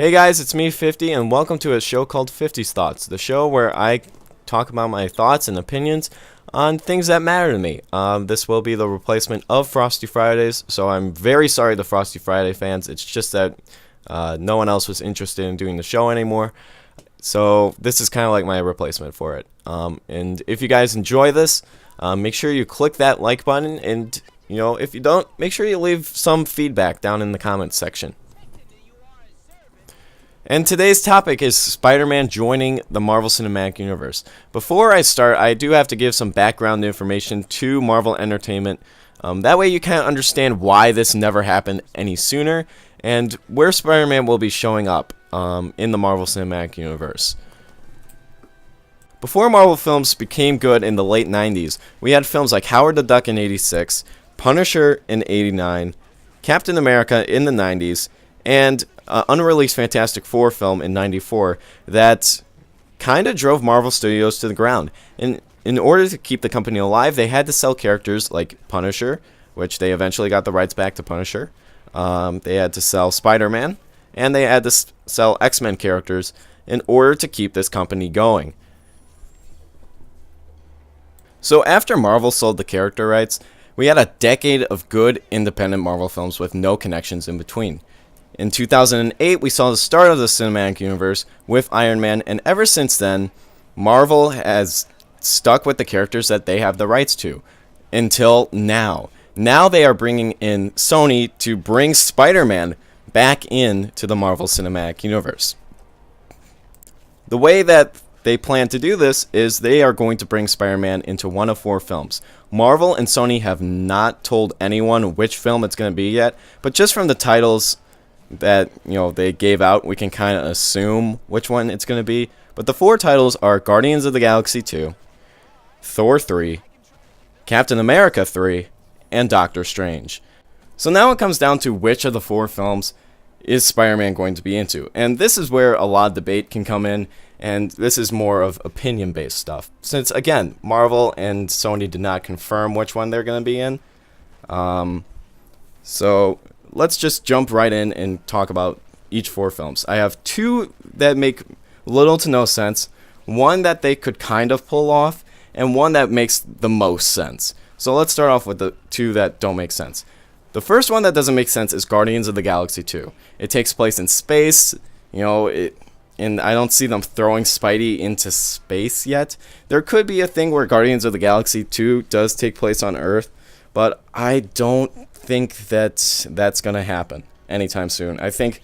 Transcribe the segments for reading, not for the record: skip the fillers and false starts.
Hey guys, it's me 50 and welcome to a show called 50's Thoughts, the show where I talk about my thoughts and opinions on things that matter to me. This will be the replacement of Frosty Fridays, so I'm very sorry to Frosty Friday fans. It's just that no one else was interested in doing the show anymore, so this is kind of like my replacement for it. And if you guys enjoy this, make sure you click that like button, and if you don't, make sure you leave some feedback down in the comments section. And today's topic is Spider-Man joining the Marvel Cinematic Universe. Before I start, I do have to give some background information to Marvel Entertainment. That way you kind of understand why this never happened any sooner, and where Spider-Man will be showing up in the Marvel Cinematic Universe. Before Marvel films became good in the late 90s, we had films like Howard the Duck in 86, Punisher in 89, Captain America in the 90s, and unreleased Fantastic Four film in 94 that kind of drove Marvel Studios to the ground. In order to keep the company alive, they had to sell characters like Punisher, which they eventually got the rights back to Punisher. They had to sell Spider-Man, and they had to sell X-Men characters in order to keep this company going. So after Marvel sold the character rights, we had a decade of good independent Marvel films with no connections in between. In 2008, we saw the start of the cinematic universe with Iron Man, and ever since then, Marvel has stuck with the characters that they have the rights to, until now. Now they are bringing in Sony to bring Spider-Man back into the Marvel Cinematic Universe. The way that they plan to do this is they are going to bring Spider-Man into one of 4 films. Marvel and Sony have not told anyone which film it's going to be yet, but just from the titles that they gave out, we can kind of assume which one it's going to be. But the 4 titles are Guardians of the Galaxy 2, Thor 3, Captain America 3, and Doctor Strange. So now it comes down to which of the 4 films is Spider-Man going to be into. And this is where a lot of debate can come in, and this is more of opinion-based stuff. Since, again, Marvel and Sony did not confirm which one they're going to be in. So let's just jump right in and talk about each 4 films. I have 2 that make little to no sense, one that they could kind of pull off, and one that makes the most sense. So let's start off with the 2 that don't make sense. The first one that doesn't make sense is Guardians of the Galaxy 2. It takes place in space, and I don't see them throwing Spidey into space yet. There could be a thing where Guardians of the Galaxy 2 does take place on Earth, but I don't think that's going to happen anytime soon. I think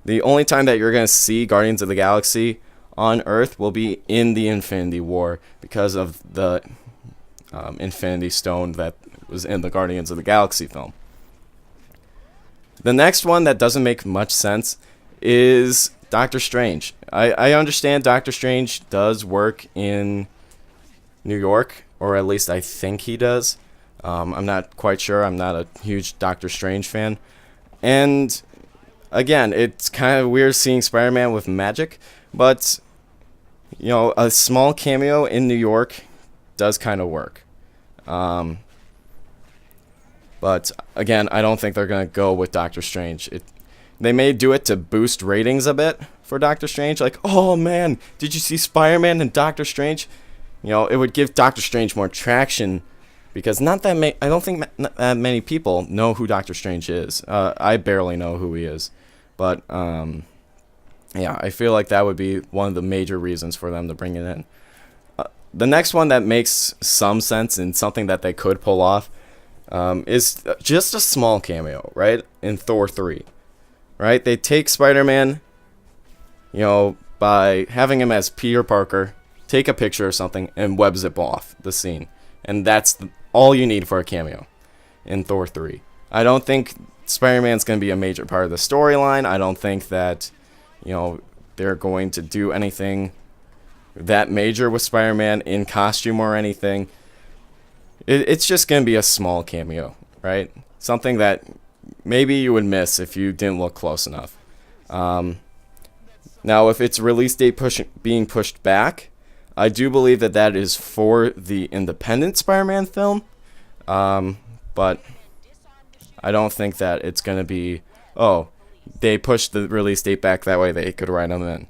the only time that you're going to see Guardians of the Galaxy on Earth will be in the Infinity War because of the Infinity Stone that was in the Guardians of the Galaxy film. The next one that doesn't make much sense is Doctor Strange. I understand Doctor Strange does work in New York, or at least I think he does. I'm not quite sure. I'm not a huge Doctor Strange fan. And again, it's kind of weird seeing Spider-Man with magic, but a small cameo in New York does kind of work. But again, I don't think they're going to go with Doctor Strange. They may do it to boost ratings a bit for Doctor Strange. Like, oh man, did you see Spider-Man and Doctor Strange? It would give Doctor Strange more traction, because I don't think that many people know who Doctor Strange is. I barely know who he is. But, yeah, I feel like that would be one of the major reasons for them to bring it in. The next one that makes some sense and something that they could pull off is just a small cameo, right? In Thor 3, right? They take Spider-Man, by having him as Peter Parker, take a picture or something, and web zip off the scene. And that's all you need for a cameo in Thor 3. I don't think Spider-Man's going to be a major part of the storyline. I don't think that, they're going to do anything that major with Spider-Man in costume or anything. It's just going to be a small cameo, right? Something that maybe you would miss if you didn't look close enough. Now, if its release date being pushed back, I do believe that is for the independent Spider-Man film, but I don't think that it's going to be, they pushed the release date back that way they could write them in.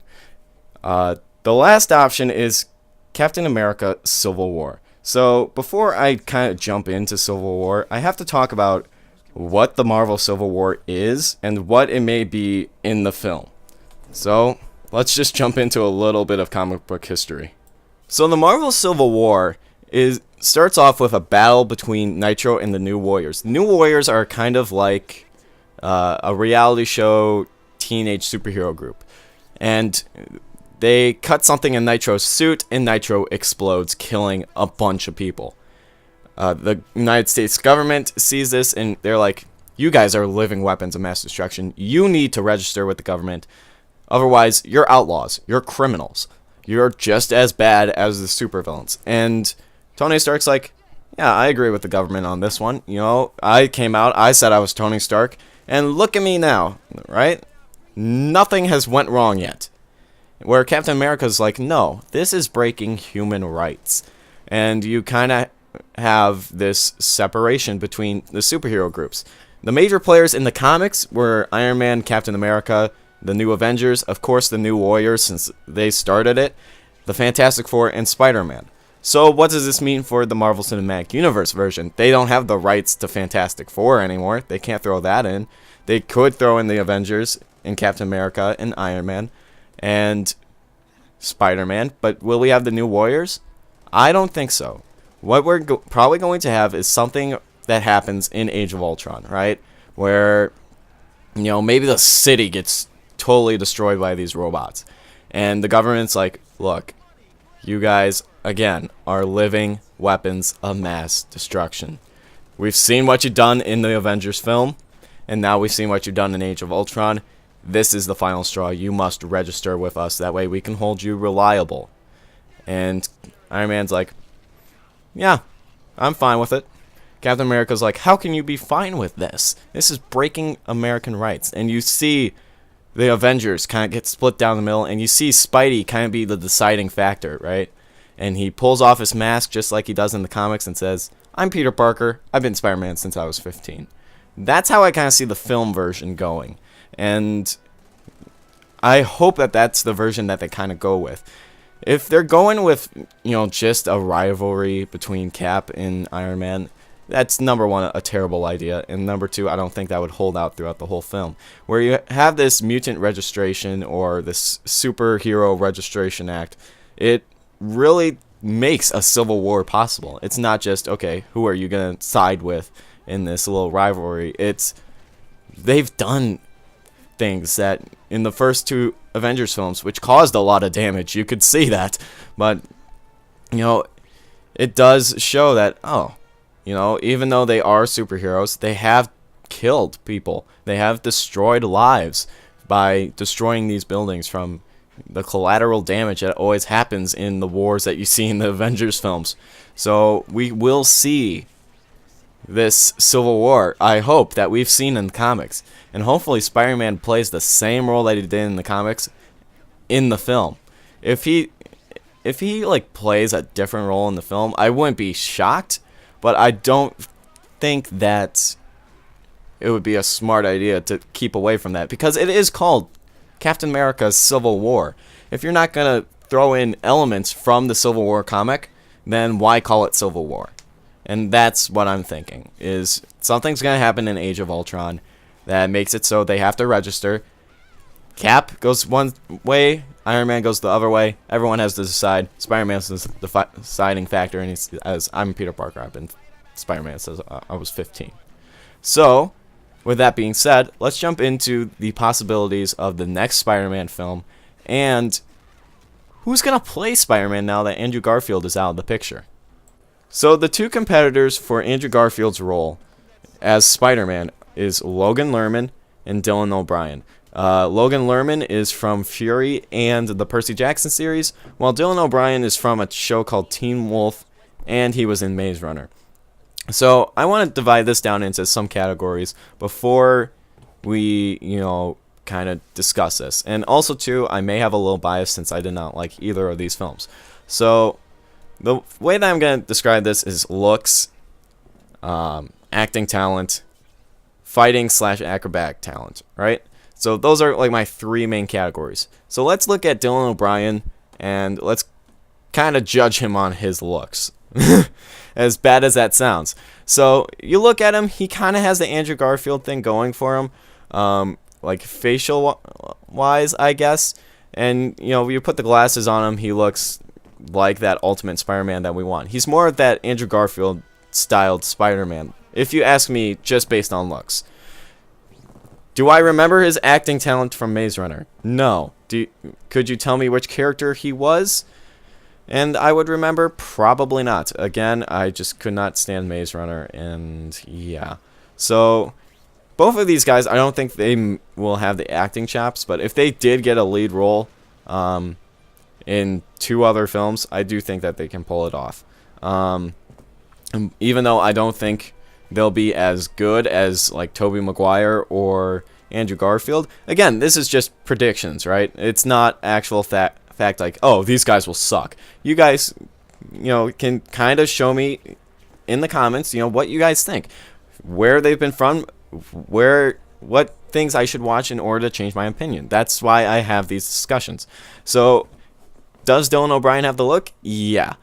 The last option is Captain America Civil War. So before I kind of jump into Civil War, I have to talk about what the Marvel Civil War is and what it may be in the film. So let's just jump into a little bit of comic book history. So the Marvel Civil War starts off with a battle between Nitro and the New Warriors. The New Warriors are kind of like a reality show teenage superhero group. And they cut something in Nitro's suit, and Nitro explodes, killing a bunch of people. The United States government sees this, and they're like, you guys are living weapons of mass destruction. You need to register with the government. Otherwise, you're outlaws. You're criminals. You're just as bad as the supervillains. And Tony Stark's like, yeah, I agree with the government on this one. You know, I came out, I said I was Tony Stark, and look at me now, right? Nothing has went wrong yet. Where Captain America's like, no, this is breaking human rights. And you kind of have this separation between the superhero groups. The major players in the comics were Iron Man, Captain America, the New Avengers, of course the New Warriors since they started it, the Fantastic Four, and Spider-Man. So what does this mean for the Marvel Cinematic Universe version? They don't have the rights to Fantastic Four anymore. They can't throw that in. They could throw in the Avengers and Captain America and Iron Man and Spider-Man, but will we have the New Warriors? I don't think so. What we're probably going to have is something that happens in Age of Ultron, right? Where, you know, maybe the city gets totally destroyed by these robots. And the government's like, look, you guys, again, are living weapons of mass destruction. We've seen what you've done in the Avengers film, and now we've seen what you've done in Age of Ultron. This is the final straw. You must register with us. That way we can hold you reliable. And Iron Man's like, yeah, I'm fine with it. Captain America's like, how can you be fine with this? This is breaking American rights. And you see the Avengers kind of get split down the middle, and you see Spidey kind of be the deciding factor, right? And he pulls off his mask just like he does in the comics and says, I'm Peter Parker. I've been Spider-Man since I was 15. That's how I kind of see the film version going. And I hope that that's the version that they kind of go with. If they're going with, you know, just a rivalry between Cap and Iron Man, that's number one, a terrible idea. And number two, I don't think that would hold out throughout the whole film. Where you have this mutant registration or this superhero registration act, it really makes a civil war possible. It's not just, okay, who are you going to side with in this little rivalry? It's, they've done things that in the first two Avengers films, which caused a lot of damage, you could see that, but you know, it does show that, oh, you know, even though they are superheroes, they have killed people, they have destroyed lives by destroying these buildings from the collateral damage that always happens in the wars that you see in the Avengers films. So we will see this Civil War, I hope, that we've seen in the comics. And hopefully Spider-Man plays the same role that he did in the comics in the film. If he like plays a different role in the film, I wouldn't be shocked, but I don't think that it would be a smart idea to keep away from that, because it is called Captain America's Civil War. If you're not going to throw in elements from the Civil War comic, then why call it Civil War? And that's what I'm thinking, is something's going to happen in Age of Ultron that makes it so they have to register. Cap goes one way, Iron Man goes the other way. Everyone has to decide. Spider-Man's the deciding factor, and he says, I'm Peter Parker. I've been Spider-Man says I was 15. So, with that being said, let's jump into the possibilities of the next Spider-Man film, and who's going to play Spider-Man now that Andrew Garfield is out of the picture. So the two competitors for Andrew Garfield's role as Spider-Man is Logan Lerman and Dylan O'Brien. Logan Lerman is from Fury and the Percy Jackson series, while Dylan O'Brien is from a show called Teen Wolf, and he was in Maze Runner. So I want to divide this down into some categories before we, kind of discuss this. And also, too, I may have a little bias since I did not like either of these films. So the way that I'm going to describe this is looks, acting talent, fighting / acrobatic talent, right? So those are like my three main categories. So let's look at Dylan O'Brien and let's kind of judge him on his looks. As bad as that sounds. So you look at him, he kind of has the Andrew Garfield thing going for him, like facial wise, I guess. And you put the glasses on him, he looks like that Ultimate Spider-Man that we want. He's more of that Andrew Garfield styled Spider-Man, if you ask me, just based on looks. Do I remember his acting talent from Maze Runner? No. Could you tell me which character he was? And I would remember, probably not. Again, I just could not stand Maze Runner, and yeah. So, both of these guys, I don't think they will have the acting chops, but if they did get a lead role in 2 other films, I do think that they can pull it off. Even though I don't think they'll be as good as like Tobey Maguire or Andrew Garfield. Again, this is just predictions, right? It's not actual fact like, oh, these guys will suck. You guys, can kind of show me in the comments, what you guys think, where they've been from, what things I should watch in order to change my opinion. That's why I have these discussions. So, does Dylan O'Brien have the look? Yeah.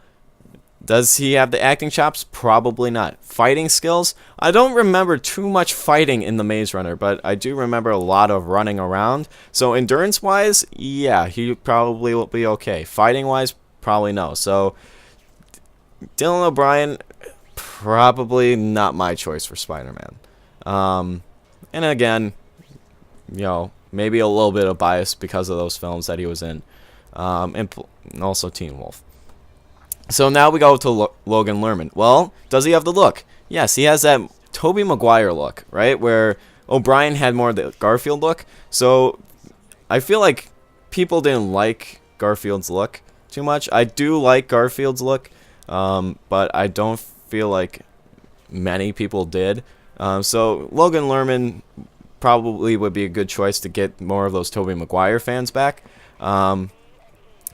Does he have the acting chops? Probably not. Fighting skills? I don't remember too much fighting in The Maze Runner, but I do remember a lot of running around. So endurance-wise, yeah, he probably will be okay. Fighting-wise, probably no. So Dylan O'Brien, probably not my choice for Spider-Man. And again, maybe a little bit of bias because of those films that he was in. And also Teen Wolf. So now we go to Logan Lerman. Well, does he have the look? Yes, he has that Tobey Maguire look, right? Where O'Brien had more of the Garfield look. So I feel like people didn't like Garfield's look too much. I do like Garfield's look, but I don't feel like many people did. So Logan Lerman probably would be a good choice to get more of those Tobey Maguire fans back.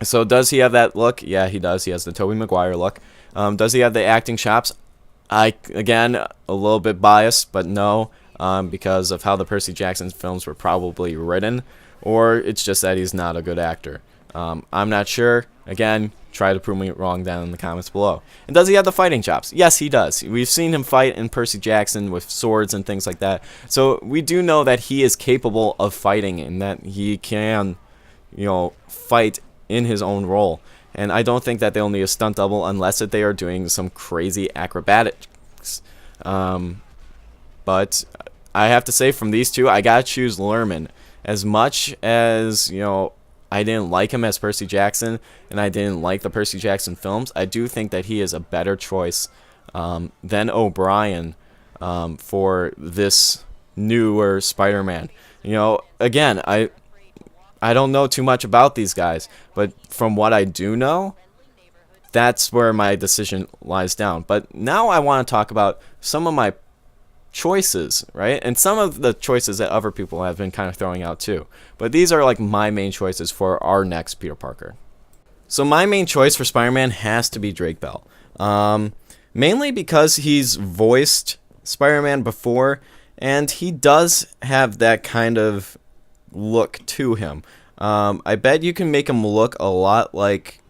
So does he have that look? Yeah, he does. He has the Tobey Maguire look. Does he have the acting chops? Again, a little bit biased, but no, because of how the Percy Jackson films were probably written, or it's just that he's not a good actor. I'm not sure. Again, try to prove me wrong down in the comments below. And does he have the fighting chops? Yes, he does. We've seen him fight in Percy Jackson with swords and things like that. So we do know that he is capable of fighting and that he can, fight in his own role. And I don't think that they'll need a stunt double unless that they are doing some crazy acrobatics. But I have to say, from these two, I gotta choose Lerman. As much as, I didn't like him as Percy Jackson, and I didn't like the Percy Jackson films, I do think that he is a better choice than O'Brien for this newer Spider-Man. Again, I don't know too much about these guys, but from what I do know, that's where my decision lies down. But now I want to talk about some of my choices, right? And some of the choices that other people have been kind of throwing out too. But these are like my main choices for our next Peter Parker. So my main choice for Spider-Man has to be Drake Bell. Mainly because he's voiced Spider-Man before, and he does have that kind of look to him. I bet you can make him look a lot like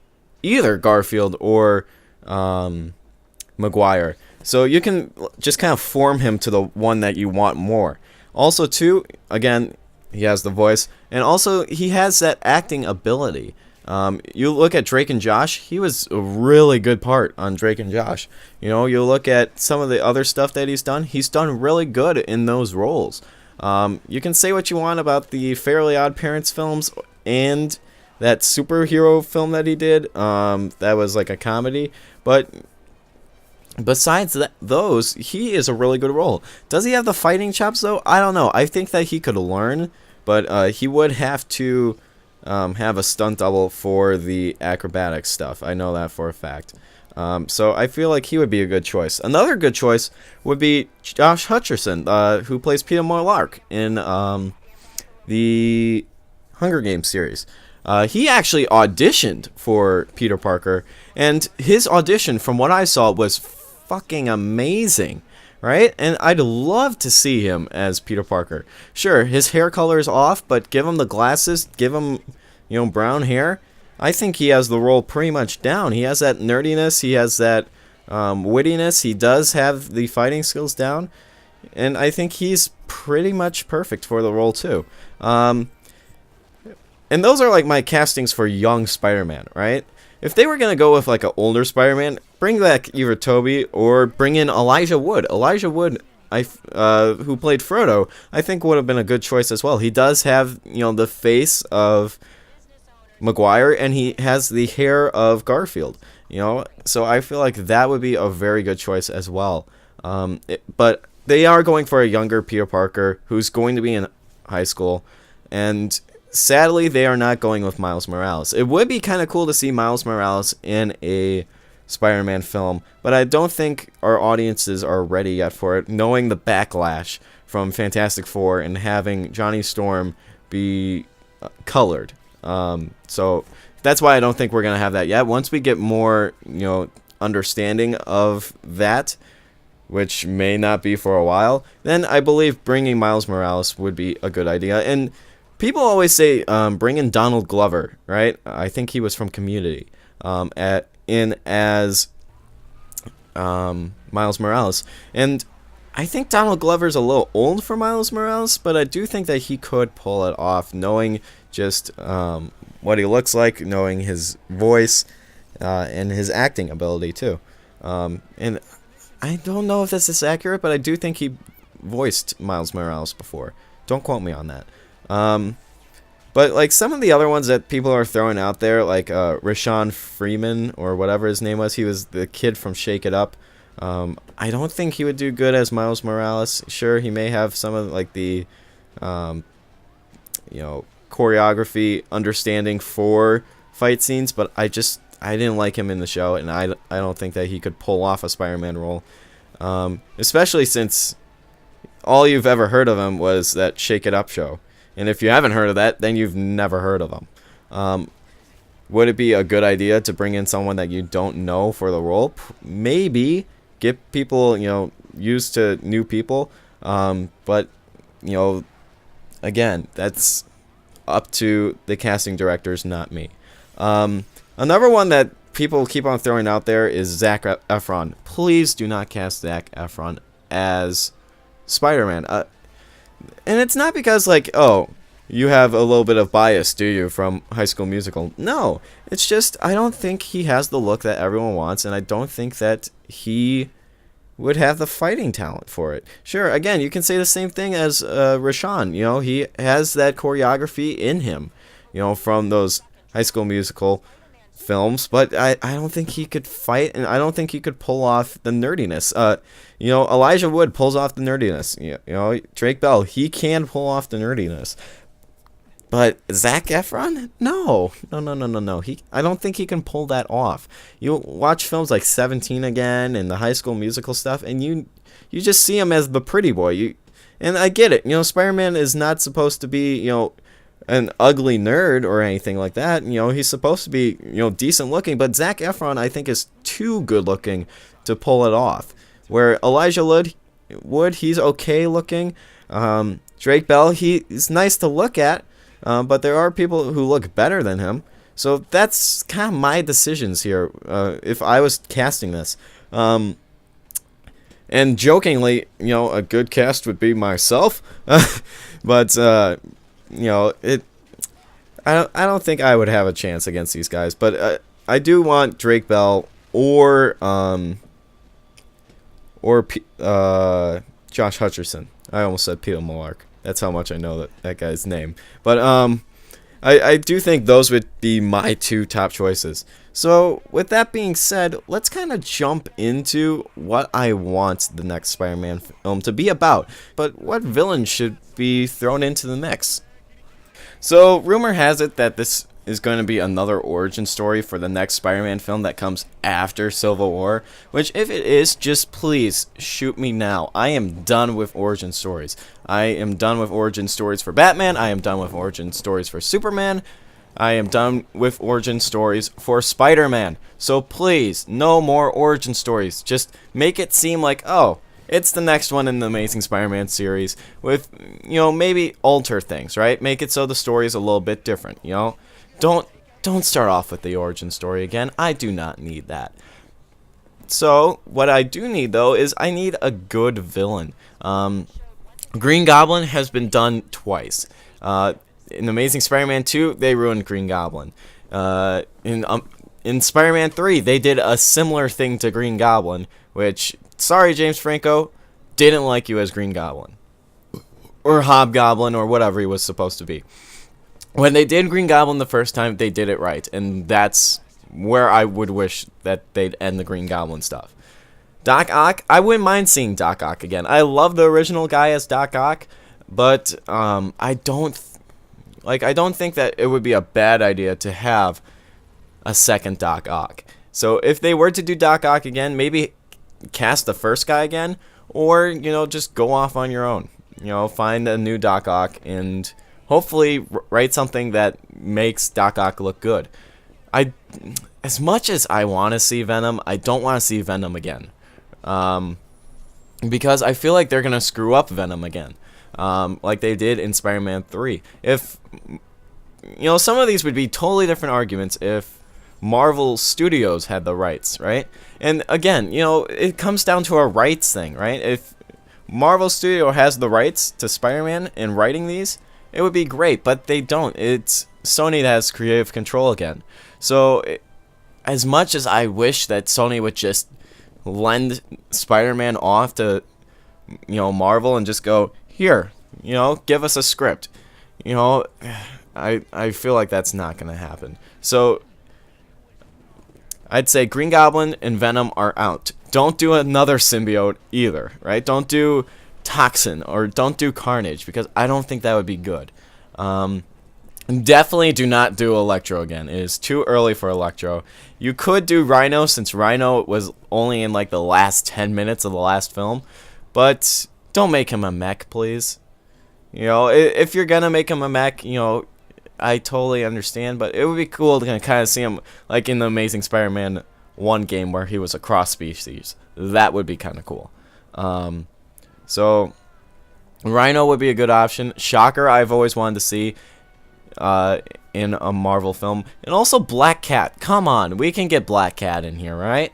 either Garfield or Maguire. So you can just kind of form him to the one that you want more. Also, too, again, he has the voice, and also he has that acting ability. You look at Drake and Josh, he was a really good part on Drake and Josh. You look at some of the other stuff that he's done really good in those roles. You can say what you want about the Fairly Odd Parents films and that superhero film that he did. That was like a comedy, but besides those, he is a really good role. Does he have the fighting chops though? I don't know. I think that he could learn, but he would have to have a stunt double for the acrobatic stuff. I know that for a fact. So I feel like he would be a good choice. Another good choice would be Josh Hutcherson, who plays Peter Morlark in the Hunger Games series. He actually auditioned for Peter Parker, and his audition, from what I saw, was fucking amazing. right? And I'd love to see him as Peter Parker. Sure, his hair color is off, but give him the glasses, give him, brown hair. I think he has the role pretty much down. He has that nerdiness, he has that wittiness, he does have the fighting skills down, and I think he's pretty much perfect for the role too. And those are like my castings for young Spider-Man, right? If they were going to go with like an older Spider-Man, bring back either Tobey or bring in Elijah Wood. Elijah Wood, who played Frodo, I think would have been a good choice as well. He does have, the face of Maguire, and he has the hair of Garfield, so I feel like that would be a very good choice as well. But they are going for a younger Peter Parker who's going to be in high school, and sadly, they are not going with Miles Morales. It would be kind of cool to see Miles Morales in a Spider-Man film, but I don't think our audiences are ready yet for it, knowing the backlash from Fantastic Four and having Johnny Storm be colored. So that's why I don't think we're going to have that yet. Once we get more, understanding of that, which may not be for a while, then I believe bringing Miles Morales would be a good idea. And people always say bring in Donald Glover, right? I think he was from Community, as Miles Morales. And I think Donald Glover's a little old for Miles Morales, but I do think that he could pull it off, knowing just what he looks like, knowing his voice, and his acting ability too. And I don't know if this is accurate, but I do think he voiced Miles Morales before. Don't quote me on that. But like some of the other ones that people are throwing out there, like Rashawn Freeman or whatever his name was, he was the kid from Shake It Up. I don't think he would do good as Miles Morales. Sure, he may have some of like the, choreography understanding for fight scenes, but I didn't like him in the show, and I don't think that he could pull off a Spider-Man role, especially since all you've ever heard of him was that Shake It Up show. And if you haven't heard of that, then you've never heard of him. Would it be a good idea to bring in someone that you don't know for the role? Maybe. Get people, used to new people. But, again, that's up to the casting directors, not me. Another one that people keep on throwing out there is Zac Efron. Please do not cast Zac Efron as Spider-Man. And it's not because, you have a little bit of bias, do you, from High School Musical? No, it's just I don't think he has the look that everyone wants, and I don't think that he would have the fighting talent for it. Sure, again, you can say the same thing as Rashawn. He has that choreography in him, from those High School Musical films, but I don't think he could fight, and I don't think he could pull off the nerdiness. Elijah Wood pulls off the nerdiness. Drake Bell, he can pull off the nerdiness. But Zac Efron? No. I don't think he can pull that off. You watch films like 17 again and the High School Musical stuff, and you just see him as the pretty boy. And I get it. Spider-Man is not supposed to be, an ugly nerd or anything like that. He's supposed to be, decent looking, but Zac Efron, I think, is too good looking to pull it off. Where Elijah Wood, he's okay looking. Drake Bell, he's nice to look at, but there are people who look better than him. So that's kind of my decisions here, if I was casting this. And jokingly, a good cast would be myself. But, I don't think I would have a chance against these guys. But I do want Drake Bell or Josh Hutcherson. I almost said Peter Malark. That's how much I know that guy's name. But I do think those would be my two top choices. So with that being said, let's kind of jump into what I want the next Spider-Man film to be about. But what villain should be thrown into the mix? So rumor has it that this is going to be another origin story for the next Spider-Man film that comes after Civil War, which if it is, just please shoot me now. I am done with origin stories. I am done with origin stories for Batman. I am done with origin stories for Superman. I am done with origin stories for Spider-Man. So please, no more origin stories. Just make it seem like, it's the next one in the Amazing Spider-Man series with, maybe alter things, right? Make it so the story is a little bit different, Don't start off with the origin story again. I do not need that. So, what I do need, though, is I need a good villain. Green Goblin has been done twice. In Amazing Spider-Man 2, they ruined Green Goblin. In Spider-Man 3, they did a similar thing to Green Goblin, which, sorry, James Franco, didn't like you as Green Goblin. Or Hobgoblin, or whatever he was supposed to be. When they did Green Goblin the first time, they did it right, and that's where I would wish that they'd end the Green Goblin stuff. Doc Ock, I wouldn't mind seeing Doc Ock again. I love the original guy as Doc Ock, but I don't think that it would be a bad idea to have a second Doc Ock. So if they were to do Doc Ock again, maybe cast the first guy again, or just go off on your own. Find a new Doc Ock and hopefully write something that makes Doc Ock look good. As much as I want to see Venom, I don't want to see Venom again. Because I feel like they're going to screw up Venom again. Like they did in Spider-Man 3. If, some of these would be totally different arguments if Marvel Studios had the rights, right? And again, it comes down to a rights thing, right? If Marvel Studio has the rights to Spider-Man and writing these, it would be great, but they don't. It's Sony that has creative control again. So, as much as I wish that Sony would just lend Spider-Man off to, Marvel and just go, here, give us a script. I feel like that's not going to happen. So, I'd say Green Goblin and Venom are out. Don't do another symbiote either, right? Don't do Toxin or don't do Carnage because I don't think that would be good. Definitely do not do Electro again. It is too early for Electro. You could do Rhino since Rhino was only in like the last 10 minutes of the last film, but don't make him a mech, please. If you're gonna make him a mech, I totally understand, but it would be cool to kind of see him like in the Amazing Spider-Man 1 game where he was a cross species. That would be kind of cool. So Rhino would be a good option. Shocker, I've always wanted to see in a Marvel film. And also Black Cat. Come on, we can get Black Cat in here, right?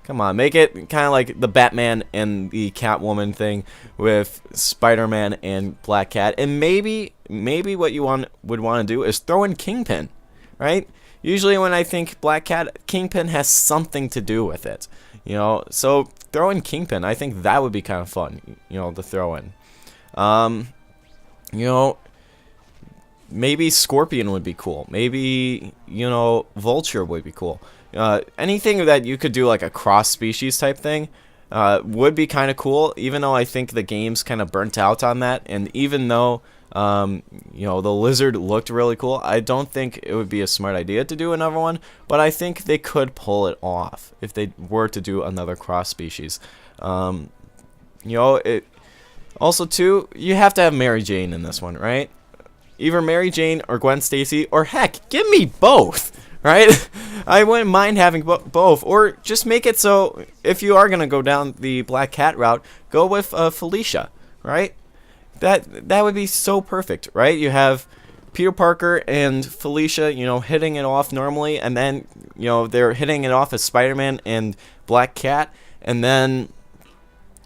Come on, make it kind of like the Batman and the Catwoman thing with Spider-Man and Black Cat. And maybe what you would want to do is throw in Kingpin, right? Usually when I think Black Cat, Kingpin has something to do with it. So throw in Kingpin. I think that would be kind of fun, to throw in. Maybe Scorpion would be cool. Maybe, Vulture would be cool. Anything that you could do like a cross-species type thing would be kind of cool, even though I think the game's kind of burnt out on that. And even though, the lizard looked really cool, I don't think it would be a smart idea to do another one. But I think they could pull it off if they were to do another cross-species. Also, too, you have to have Mary Jane in this one, right? Either Mary Jane or Gwen Stacy, or heck, give me both, right? I wouldn't mind having both, or just make it so if you are gonna go down the Black Cat route, go with Felicia, right? That would be so perfect, right? You have Peter Parker and Felicia, hitting it off normally, and then they're hitting it off as Spider-Man and Black Cat, and then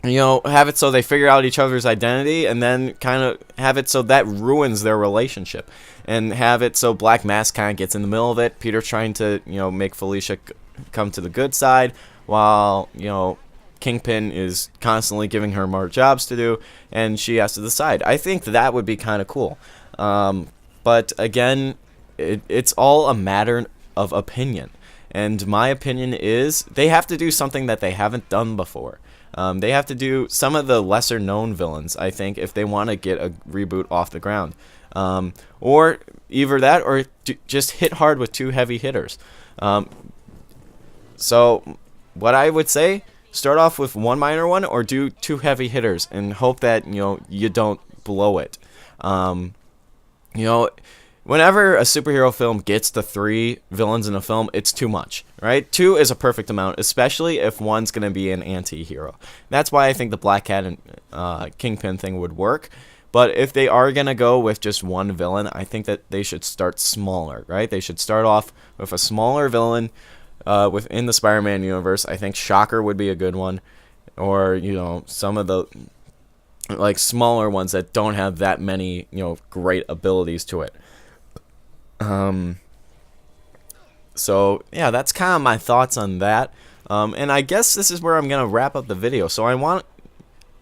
have it so they figure out each other's identity, and then kind of have it so that ruins their relationship. And have it so Black Mask kind of gets in the middle of it. Peter's trying to, make Felicia come to the good side, while, Kingpin is constantly giving her more jobs to do, and she has to decide. I think that would be kind of cool. But again, it's all a matter of opinion. And my opinion is they have to do something that they haven't done before. They have to do some of the lesser-known villains, I think, if they want to get a reboot off the ground. Or either that, or just hit hard with two heavy hitters. So what I would say, start off with one minor one, or do two heavy hitters, and hope that you don't blow it. When whenever a superhero film gets to 3 villains in a film, it's too much, right? 2 is a perfect amount, especially if one's going to be an anti-hero. That's why I think the Black Cat and Kingpin thing would work. But if they are going to go with just one villain, I think that they should start smaller, right? They should start off with a smaller villain within the Spider-Man universe. I think Shocker would be a good one. Or, you know, some of the like smaller ones that don't have that many, you know, great abilities to it. So, yeah, that's kind of my thoughts on that. And I guess this is where I'm going to wrap up the video. So I want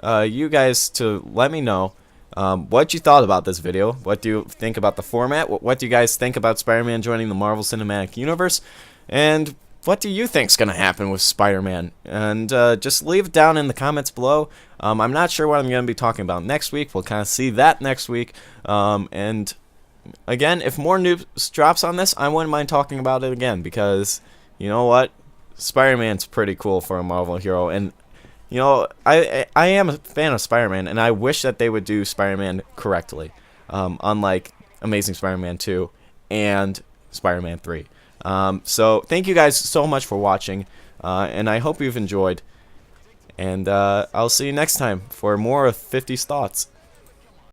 you guys to let me know what you thought about this video. What do you think about the format? What do you guys think about Spider-Man joining the Marvel Cinematic Universe? And what do you think's going to happen with Spider-Man? And just leave it down in the comments below. I'm not sure what I'm going to be talking about next week. We'll kind of see that next week. And again, if more news drops on this, I wouldn't mind talking about it again, because you know what? Spider-Man's pretty cool for a Marvel hero. And you know, I am a fan of Spider-Man, and I wish that they would do Spider-Man correctly, unlike Amazing Spider-Man 2 and Spider-Man 3. So thank you guys so much for watching, and I hope you've enjoyed, and I'll see you next time for more of 50's Thoughts.